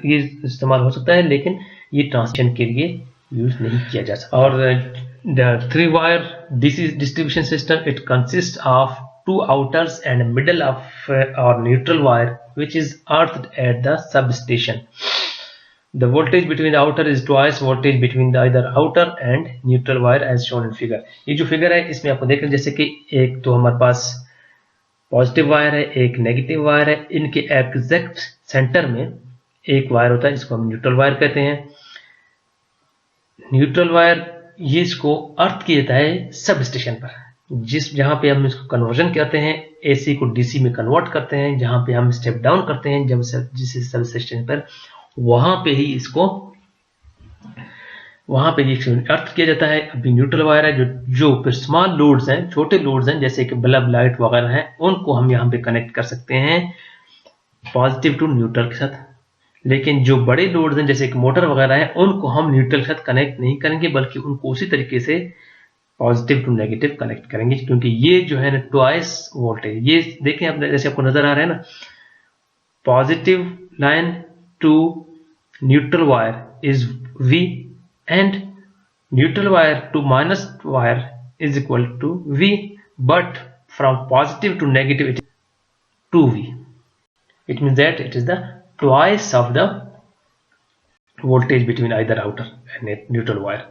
ये इस्तेमाल हो सकता है, लेकिन ये ट्रांसमिशन के लिए यूज नहीं किया जा सकता। और the 3 wire DC distribution system it consist of 2 outers and a middle of or neutral wire which is earthed at the substation। The voltage between the outer is twice voltage between the either outer and neutral wire as shown in figure। ये जो figure है इसमें आपको देख रहे हैं जैसे कि एक तो हमारे पास पॉजिटिव वायर है, एक नेगेटिव वायर है, इनके एग्जैक्ट सेंटर में एक वायर होता है जिसको हम न्यूट्रल वायर कहते हैं। न्यूट्रल वायर ये इसको अर्थ किया जाता है सब स्टेशन पर, जहां पे हम इसको कन्वर्जन करते हैं, एसी को डीसी में कन्वर्ट करते हैं, जहां पे हम स्टेप डाउन करते हैं जब जिस सब स्टेशन पर, वहां पे ही इसको वहां पे ये अर्थ किया जाता है। अभी न्यूट्रल वायर है जो फिर स्मॉल लोड्स हैं, छोटे लोड्स हैं जैसे कि बल्ब लाइट वगैरह हैं, उनको हम यहाँ पे कनेक्ट कर सकते हैं पॉजिटिव टू न्यूट्रल के साथ। लेकिन जो बड़े लोड्स हैं जैसे कि मोटर वगैरह हैं उनको हम न्यूट्रल के साथ कनेक्ट नहीं करेंगे, बल्कि उनको उसी तरीके से पॉजिटिव टू नेगेटिव कनेक्ट करेंगे, क्योंकि ये जो है ना ट्वाइस वोल्टेज, ये देखें आप जैसे आपको नजर आ रहा है ना, positive line to neutral wire is V and neutral wire to minus wire is equal to V, but from positive to negative it is 2V। It means that it is the twice of the voltage between either outer and neutral wire।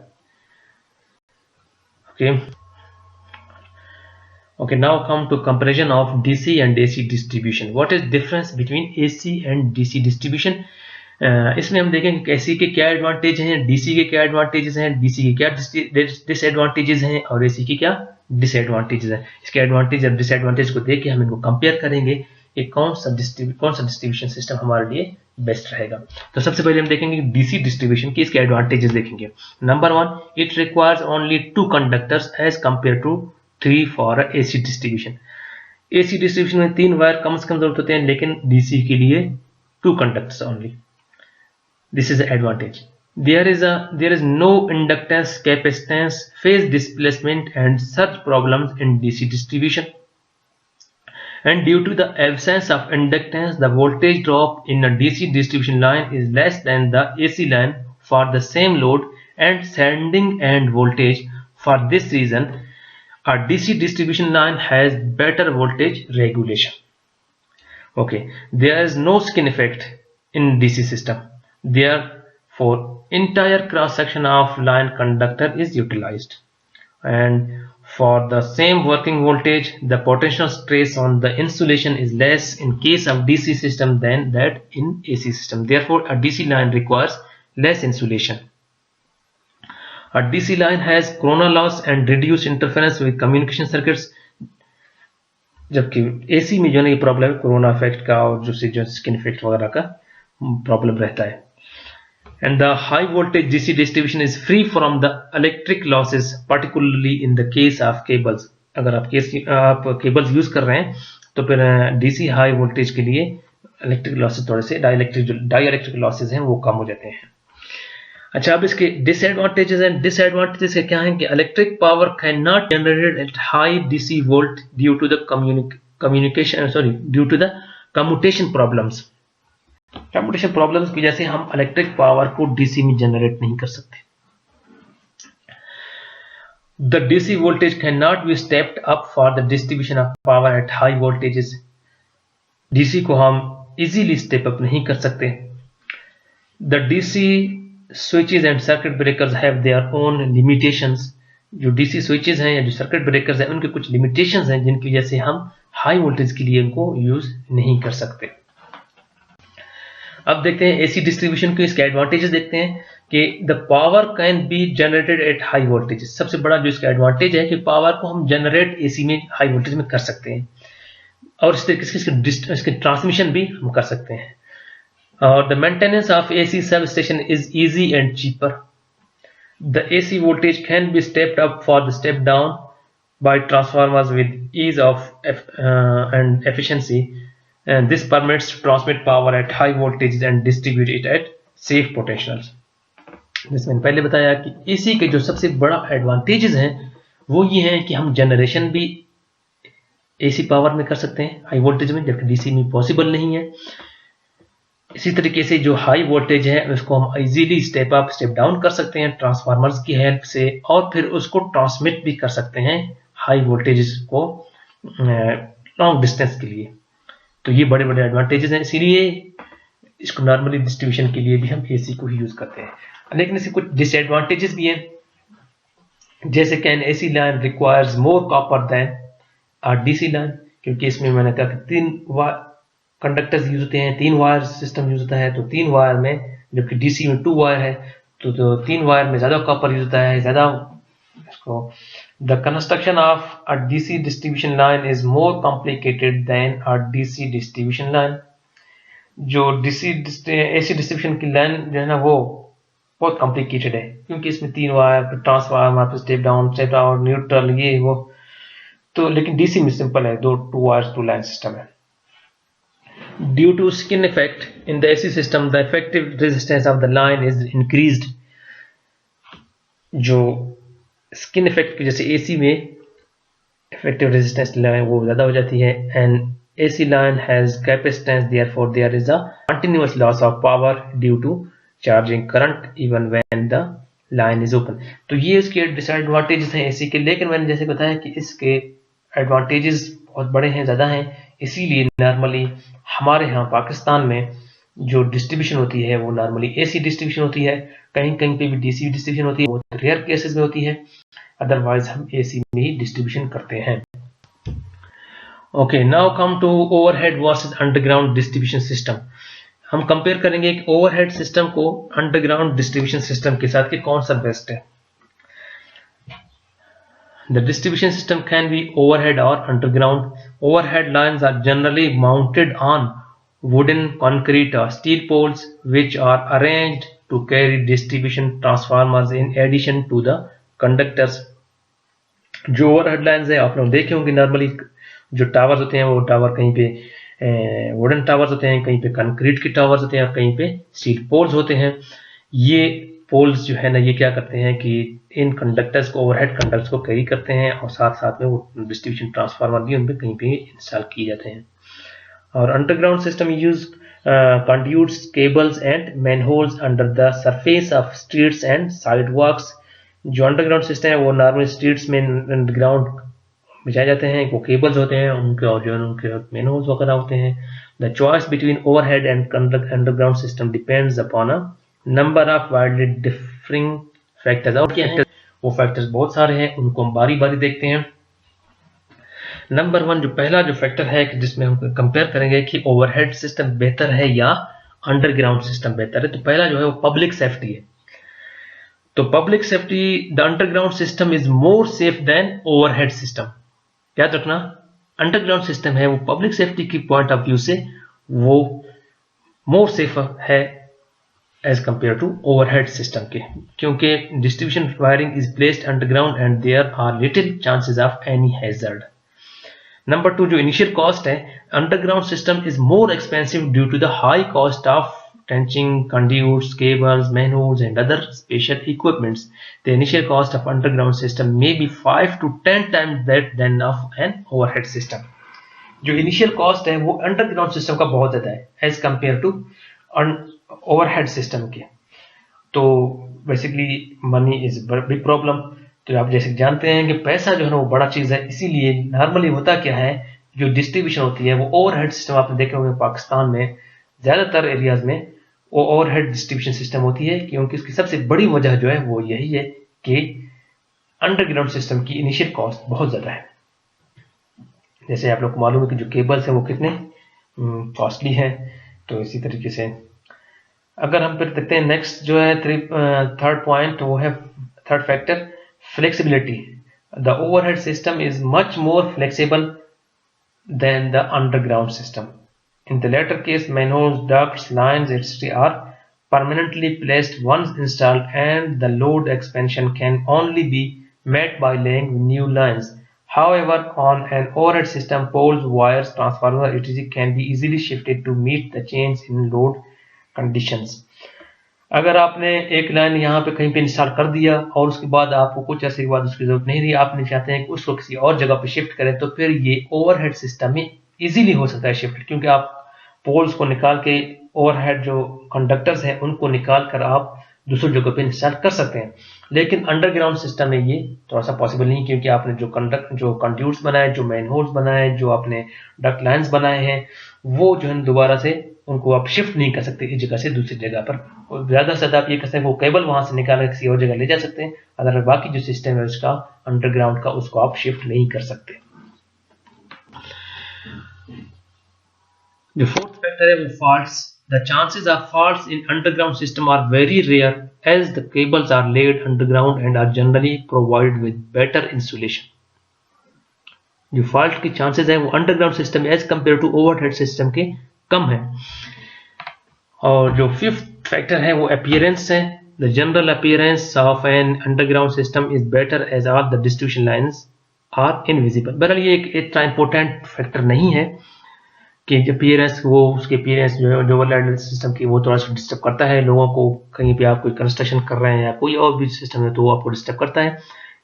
Okay, now come to comparison of DC and AC distribution। What is difference between AC and DC distribution? इसमें हम देखेंगे कि AC के क्या advantage हैं, DC के क्या advantages हैं, DC के क्या डिसएडवांटेजेस हैं और AC के क्या डिसएडवांटेजेस हैं। इसके एडवांटेज और डिसएडवांटेज को देख के हम इनको कंपेयर करेंगे कि कौन सा डिस्ट्रीब्यूशन सिस्टम हमारे लिए बेस्ट रहेगा। तो सबसे पहले हम देखेंगे डीसी डिस्ट्रीब्यूशन की इसके एडवांटेजेस देखेंगे। Number 1, it requires only 2 conductors as compare to 3 for AC distribution. AC distribution में 3 वायर कम से कम जरूरत होते हैं, लेकिन DC के लिए 2 conductors only. This is the advantage। There is no inductance, capacitance, phase displacement and such problems in DC distribution। And due to the absence of inductance, the voltage drop in a DC distribution line is less than the AC line for the same load and sending end voltage। For this reason, a DC distribution line has better voltage regulation। Okay, there is no skin effect in DC system। Therefore, entire cross section of line conductor is utilized, and for the same working voltage, the potential stress on the insulation is less in case of DC system than that in AC system। Therefore, a DC line requires less insulation। A DC line has corona loss and reduced interference with communication circuits। जबकि AC में जो है problem corona effect का और जो skin effect वगैरह का, problem रहता है। And the high voltage DC distribution is free from the electric losses, particularly in the case of cables. अगर आप केबल्स यूज कर रहे हैं तो फिर डीसी हाई वोल्टेज के लिए इलेक्ट्रिक लॉसेस थोड़े से डाइलेक्ट्रिक लॉसेस हैं वो कम हो जाते हैं। अच्छा, अब इसके डिसएडवांटेजेस एंड डिसएडवांटेजेस क्या हैं कि electric power can not generated at high DC volt due to the commutation problems. Commutation problems की वजह से हम इलेक्ट्रिक पावर को डीसी में जनरेट नहीं कर सकते। The DC voltage can not be stepped up for the distribution of power at high voltages. DC को हम इजीली स्टेप अप नहीं कर सकते। The DC switches and circuit breakers have their own limitations. जो DC switches हैं या जो circuit breakers हैं उनके कुछ लिमिटेशंस हैं जिनकी वजह से हम हाई वोल्टेज के लिए उनको यूज नहीं कर सकते। अब देखते हैं एसी डिस्ट्रीब्यूशन के इसके एडवांटेजेस देखते हैं कि the power can be generated at high voltage. सबसे बड़ा जो इसका एडवांटेज है कि पावर को हम जनरेट एसी में हाई वोल्टेज में कर सकते हैं और इस तरीके से इसके ट्रांसमिशन भी हम कर सकते हैं। और the maintenance of AC substation is easy and cheaper. The AC voltage can be stepped up for the step down by transformers with ease of and efficiency, and this permits to transmit power at high voltages and distribute it at safe potentials। जैसे मैंने पहले बताया कि AC के जो सबसे बड़ा advantages हैं वो ये हैं कि हम जनरेशन भी एसी पावर में कर सकते हैं हाई वोल्टेज में, जबकि डीसी में पॉसिबल नहीं है। इसी तरीके से जो हाई वोल्टेज है उसको हम easily step up step down कर सकते हैं ट्रांसफार्मर्स की हेल्प से, और फिर उसको ट्रांसमिट भी कर सकते हैं हाई वोल्टेज को लॉन्ग डिस्टेंस के लिए। तो ये बड़े बड़े एडवांटेजेस हैं, इसीलिए इसको नॉर्मली डिस्ट्रीब्यूशन के लिए भी हम एसी को ही यूज करते हैं। लेकिन इसके कुछ डिसएडवांटेजेस भी हैं, जैसे कि an AC line requires more copper than a DC line, क्योंकि इसमें मैंने कहा कि 3 कंडक्टर्स यूज होते हैं, 3 वायर सिस्टम यूज होता है। तो 3 वायर में, जबकि डीसी में 2 वायर है, तो 3 वायर में ज्यादा कॉपर यूज होता है, ज्यादा इसको। The construction of a DC distribution line is more complicated than a DC distribution line। जो AC डिस्ट्रीब्यूशन की लाइन जो है ना वो बहुत कॉम्प्लिकेटेड है, क्योंकि इसमें 3 wire, transformer, step down, step out, neutral, ये वो। तो लेकिन डीसी में सिंपल है, 2 वायर्स 2 लाइन सिस्टम है। Due to skin effect in the AC system, the effective resistance of the line is increased। जो स्किन इफेक्ट की जैसे एसी में इफेक्टिव रेजिस्टेंस लाइन वो ज्यादा हो जाती है। And AC line has capacitance, therefore there is a continuous loss of power due to charging current even when the line is open. तो ये इसके डिसएडवांटेजेस हैं एसी के, लेकिन मैंने जैसे बताया कि इसके एडवांटेजेस बहुत बड़े हैं, ज्यादा हैं। इसीलिए नॉर्मली हमारे यहाँ पाकिस्तान में जो डिस्ट्रीब्यूशन होती है वो नॉर्मली एसी डिस्ट्रीब्यूशन होती है, कहीं कहीं पे भी डीसी डिस्ट्रीब्यूशन होती है, बहुत रेयर केसेस में होती है, अदरवाइज हम एसी में ही डिस्ट्रीब्यूशन करते हैं। Okay, now come to overhead versus underground distribution system. हम कंपेयर करेंगे एक ओवरहेड सिस्टम को अंडरग्राउंड डिस्ट्रीब्यूशन सिस्टम के साथ कि कौन सा बेस्ट है। The distribution system can be overhead or underground. Overhead lines are generally mounted on wooden, concrete or steel poles which are arranged to carry distribution transformers in addition to the conductors। जो overhead lines है आप लोग देखे होंगे, normally जो towers होते हैं वो टावर कहीं पे वुडन टावर्स होते हैं, कहीं पे कंक्रीट के टावर्स होते हैं और कहीं पे स्टील पोल्स होते हैं। ये पोल्स जो है ना ये क्या करते हैं कि इन कंडक्टर्स को, ओवरहेड कंडक्टर्स को कैरी करते हैं और साथ साथ में वो डिस्ट्रीब्यूशन ट्रांसफार्मर भी उन पे कहीं पे इंस्टॉल किए जाते हैं। और underground system use conduits, cables and manholes under the surface of streets and sidewalks. जो अंडरग्राउंड सिस्टम है वो नॉर्मल स्ट्रीट्स में अंडरग्राउंड बिछाए जाते हैं, वो केबल्स होते हैं उनके और जो उनके मैनहोल्स वगैरह होते हैं। The choice between overhead and underground system depends upon a number of widely differing factors. और क्या है वो फैक्टर्स बहुत सारे हैं, उनको हम बारी बारी देखते हैं। नंबर 1 जो पहला जो फैक्टर है कि जिसमें हम कंपेयर करेंगे कि ओवरहेड सिस्टम बेहतर है या अंडरग्राउंड सिस्टम बेहतर है, तो पहला जो है वो पब्लिक सेफ्टी है। तो public safety, the underground system is more safe than overhead system. याद रखना, अंडरग्राउंड सिस्टम है वो पब्लिक सेफ्टी की पॉइंट ऑफ व्यू से वो मोर सेफर है as compare to overhead system के, क्योंकि distribution wiring is placed underground and there are little chances of any hazard. Number 2, जो इनिशियल कॉस्ट है, underground system is more expensive due to the high cost of trenching, conduits, cables, manholes and other special equipments. The initial cost of underground system may be 5 to 10 times that than of an overhead system. जो initial cost है वो underground system का बहुत ज्यादा है as compare to overhead system के। तो basically money is big problem. तो आप जैसे जानते हैं कि पैसा जो है ना वो बड़ा चीज है, इसीलिए नॉर्मली होता क्या है, जो डिस्ट्रीब्यूशन होती है वो ओवरहेड सिस्टम आपने देखे होंगे पाकिस्तान में ज्यादातर एरियाज में वो ओवरहेड डिस्ट्रीब्यूशन सिस्टम होती है, क्योंकि इसकी सबसे बड़ी वजह जो है वो यही है कि अंडरग्राउंड सिस्टम की इनिशियल कॉस्ट बहुत ज्यादा है। जैसे आप लोग को मालूम है कि जो केबल्स हैं वो कितने कॉस्टली हैं। तो इसी तरीके से अगर हम फिर देखते हैं नेक्स्ट जो है थर्ड पॉइंट, वो है third factor, flexibility. The overhead system is much more flexible than the underground system. In the latter case, manholes, ducts, lines, etc. are permanently placed once installed, and the load expansion can only be met by laying new lines. However, on an overhead system, poles, wires, transformers, etc. can be easily shifted to meet the change in load conditions. अगर आपने एक line यहाँ पे कहीं पे install कर दिया और उसके बाद आपको कुछ ऐसे के बाद उसकी जरूरत नहीं रही, आपने चाहते हैं कि उसको किसी और जगह पे शिफ्ट करें, तो फिर ये ओवरहेड सिस्टम में इजीली हो सकता है शिफ्ट, क्योंकि आप पोल्स को निकाल के ओवरहेड जो कंडक्टर्स हैं उनको निकाल कर आप दूसरी जगह पे इंस्टॉल कर सकते हैं। लेकिन अंडरग्राउंड सिस्टम में ये थोड़ा सा पॉसिबल नहीं, क्योंकि आपने जो कंड्यूट्स बनाए, जो मेन होल्स बनाए, जो आपने डक्ट लाइंस बनाए हैं, वो जो है दोबारा से उनको आप शिफ्ट नहीं कर सकते इस जगह से दूसरी जगह पर। ज्यादा से ज्यादा आप ये कर सकते हैं वो केबल वहां से निकाल किसी और जगह ले जा सकते हैं, अगर बाकी जो सिस्टम है उसका अंडरग्राउंड का उसको आप शिफ्ट नहीं कर सकते। The fourth factor है वो faults. The chances of faults in underground system are very rare, as the cables are laid underground and are generally provided with better insulation. जो fault की chances है वो underground system as compared to overhead system के कम है। और जो fifth factor है वो appearance है। The general appearance of an underground system is better as all the distribution lines are invisible. बहरहाल ये एक इतना important factor नहीं है कि अपीयरेंस, वो उसके अपीयरेंस जो ओवरहेड सिस्टम की वो थोड़ा सा डिस्टर्ब करता है लोगों को। कहीं पे आप कोई कंस्ट्रक्शन कर रहे हैं या कोई और भी सिस्टम है तो वो आपको डिस्टर्ब करता है,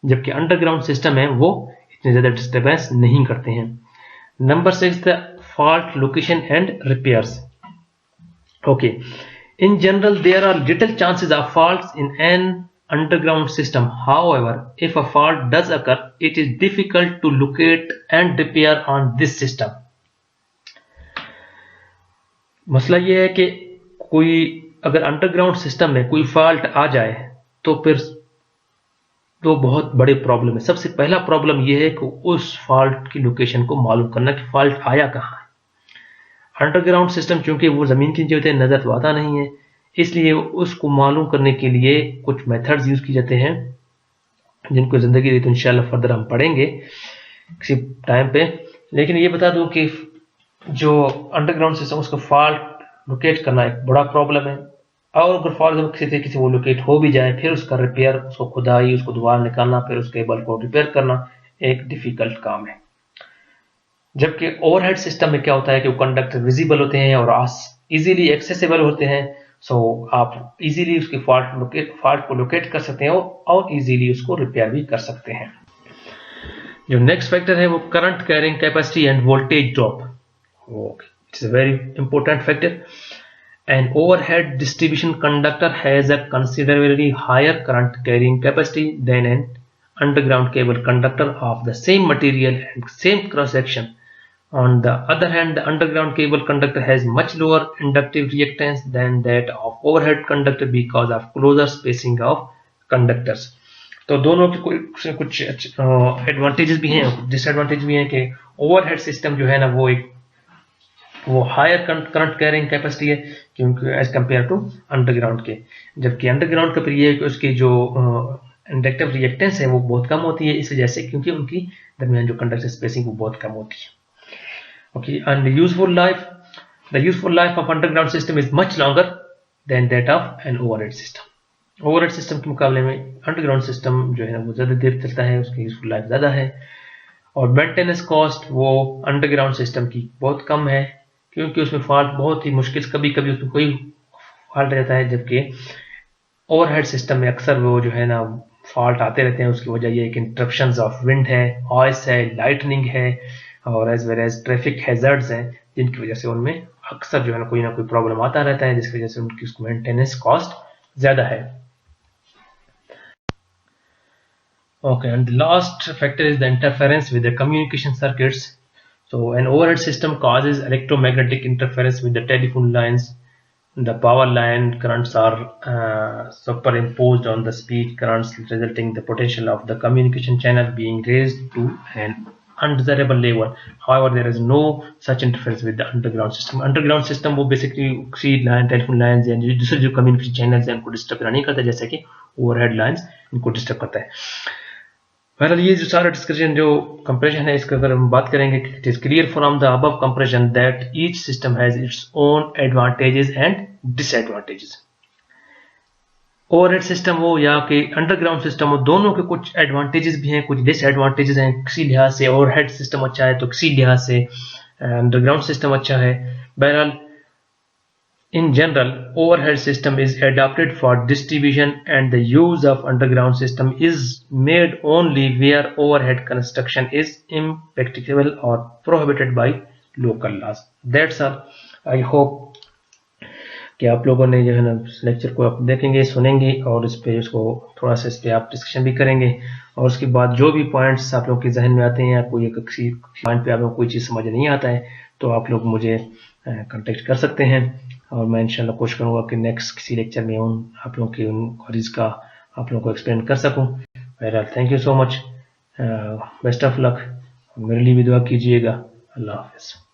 जबकि अंडरग्राउंड सिस्टम है वो इतने ज्यादा डिस्टर्बेंस नहीं करते हैं। Number 6, the fault location and repairs. Okay, in general there are little chances of faults in an underground system. However, if a fault does occur, it is difficult to locate and repair on this system. मसला ये है कि कोई अगर underground system में कोई fault आ जाए तो फिर तो बहुत बड़े प्रॉब्लम है। सबसे पहला प्रॉब्लम ये है कि उस फॉल्ट की लोकेशन को मालूम करना कि फॉल्ट आया कहाँ है। अंडरग्राउंड सिस्टम चूंकि वो जमीन की नीचे होते हैं, नजर तो आता नहीं है, इसलिए उसको मालूम करने के लिए कुछ मेथड्स यूज किए जाते हैं जिनको जिंदगी दी तो इंशाल्लाह फर्दर हम पढ़ेंगे किसी टाइम पे। लेकिन ये बता दूं कि जो अंडरग्राउंड सिस्टम उसको फॉल्ट लोकेट करना एक बड़ा प्रॉब्लम है, और अगर फॉल्ट किसी तरीके से वो लोकेट हो भी जाए फिर उसका रिपेयर, उसको खुदाई, उसको दोबारा निकालना, फिर उस केबल को रिपेयर करना एक डिफिकल्ट काम है। जबकि ओवरहेड सिस्टम में क्या होता है कि वो कंडक्टर विजिबल होते हैं और इजीली एक्सेसिबल होते हैं, सो आप इजीली उसकी फॉल्ट को लोकेट कर सकते हैं और इजीली उसको रिपेयर भी कर सकते हैं। जो नेक्स्ट फैक्टर है वो current carrying capacity end voltage drop. It's a very important factor. An overhead distribution conductor has a considerably higher current carrying capacity than an underground cable conductor of the same material and same cross section. On the other hand, the underground cable conductor has much lower inductive reactance than that of overhead conductor because of closer spacing of conductors. तो दोनों के कुछ advantages भी हैं, disadvantage भी हैं कि overhead system जो है ना वो हायर करंट कैरिंग कैपेसिटी है क्योंकि एज कंपेयर टू अंडरग्राउंड के, जबकि अंडरग्राउंड का ये है कि उसकी जो इंडक्टिव रिएक्टेंस है वो बहुत कम होती है, इस वजह से क्योंकि उनकी दरमियान जो कंडक्टर स्पेसिंग वो बहुत कम होती है। Okay, and useful life, The useful life of underground system is much longer than that of an overhead system. Overhead system के मुकाबले में अंडरग्राउंड सिस्टम जो है ना वो ज़्यादा देर चलता है, उसकी यूजफुल लाइफ ज़्यादा है, और मेंटेनेंस कॉस्ट वो अंडरग्राउंड सिस्टम की बहुत कम है, क्योंकि उसमें फॉल्ट बहुत ही मुश्किल, कभी कभी उसमें कोई फॉल्ट रहता है, जबकि ओवरहेड सिस्टम में अक्सर वो जो है ना फॉल्ट आते रहते हैं। उसकी वजह ये है कि इंटरप्शंस ऑफ विंड है, ऑयस है, लाइटनिंग है, और as well as traffic hazards हैं, जिनकी वजह से उनमें अक्सर जो है ना कोई प्रॉब्लम आता रहता है, जिसकी वजह से उनकी उसको मेंटेनेंस कॉस्ट ज़्यादा है। Okay, and the last factor is the interference with the communication circuits. So an overhead system causes electromagnetic interference with the telephone lines. The power line currents are superimposed on the speed currents, resulting in the potential of the communication channel being raised to an undesirable level. However, there is no such interference with the underground system. Underground system वो basically किसी line, telephone lines या दूसरे जो communication channels हैं उनको disturb नहीं करता, जैसे कि ओवरहेड लाइन्स इनको डिस्टर्ब करता है। बहरहाल ये जो सारा डिस्कशन जो कंपैरिजन है, इसका अगर हम बात करेंगे, it is clear from the above comparison that each system has its own advantages and disadvantages. Overhead system हो या कि अंडरग्राउंड सिस्टम हो, दोनों के कुछ एडवांटेजेस भी हैं, कुछ डिसएडवांटेजेस हैं। किसी लिहाज से ओवरहेड सिस्टम अच्छा है तो किसी लिहाज से अंडरग्राउंड सिस्टम अच्छा है। बहरहाल in general, overhead system is adapted for distribution, and the use of underground system is made only where overhead construction is impracticable or prohibited by local laws. That's all. I hope कि आप लोगों ने जो है ना lecture को आप देखेंगे, सुनेंगे, और इस पे उसको थोड़ा सा इस पे आप डिस्कशन भी करेंगे, और उसके बाद जो भी पॉइंट्स आप लोगों के जहन में आते हैं या कोई किसी पॉइंट पे आप लोगों को कोई चीज़ समझ नहीं आता है तो आप लोग मुझे कांटेक्ट कर सकते हैं, और मैं इंशाल्लाह कोशिश करूंगा कि नेक्स्ट किसी लेक्चर में आप लोगों की उन क्वेरीज का आप लोगों को एक्सप्लेन कर सकूं। बहरहाल thank you so much, best of luck, मेरे लिए भी दुआ कीजिएगा। अल्लाह हाफ़िज़।